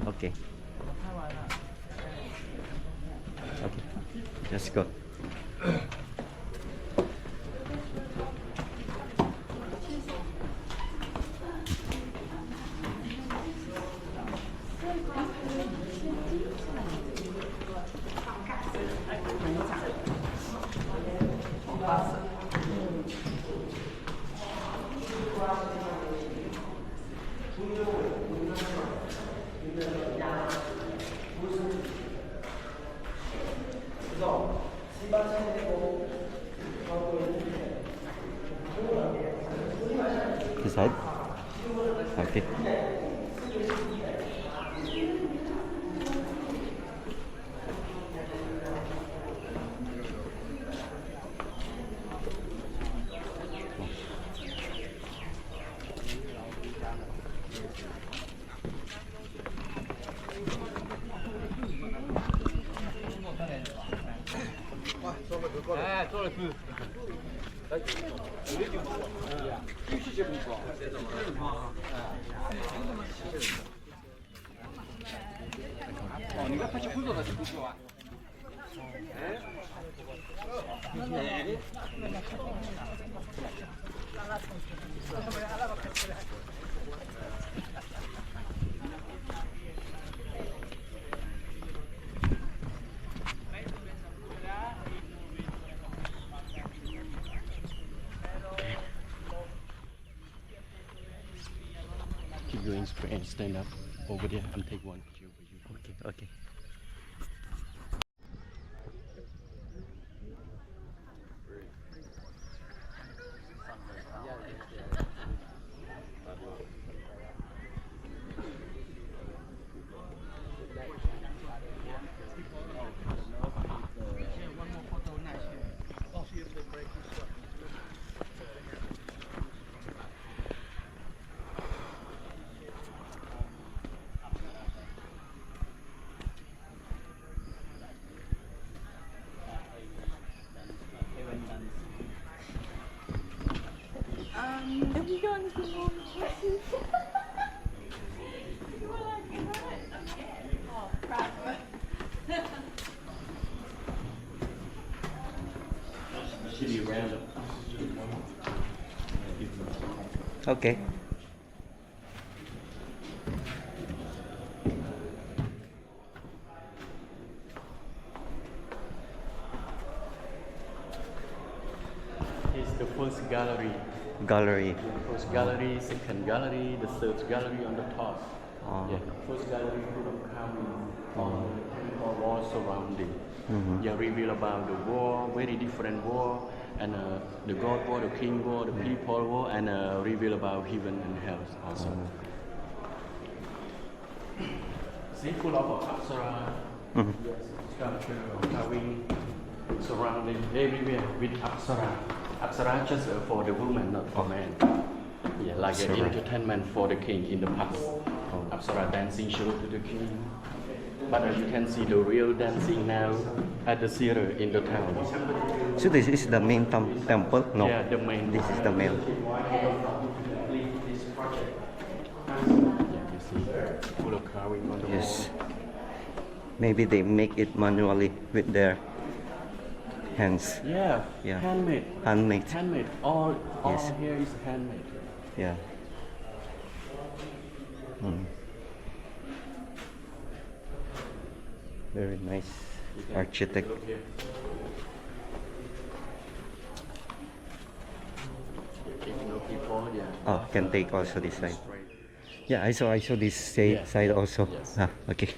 Okay. Okay. Let's go. This side? Okay. Keep going straight and stand up over there and take one picture for you. Okay, okay. Have you got anything more questions? Oh, crap. Should be random. Okay. Here's the first gallery. Gallery. First gallery, second gallery, the third gallery on the top. Yeah, first gallery full of carving on the wall surrounding. Yeah, reveal about the war, very different war, and the God war, the King war, the people war, and reveal about heaven and hell also. See, full of Apsara, sculpture, carving, surrounding everywhere with Apsara. Apsara just for the woman, not for men. Yeah, like an entertainment for the king in the past. Apsara dancing show to the king. But you can see the real dancing now at the theater in the town. So this is the main temple? No. Yeah, the main. This is the main. This project. Yeah, you see, full of carving on the wall. Maybe they make it manually with their hands. Yeah. Handmade. Handmade. All here is handmade. Yeah. Very nice architect. Oh, can take also this side. Yeah, I saw this side also. Yes. Okay.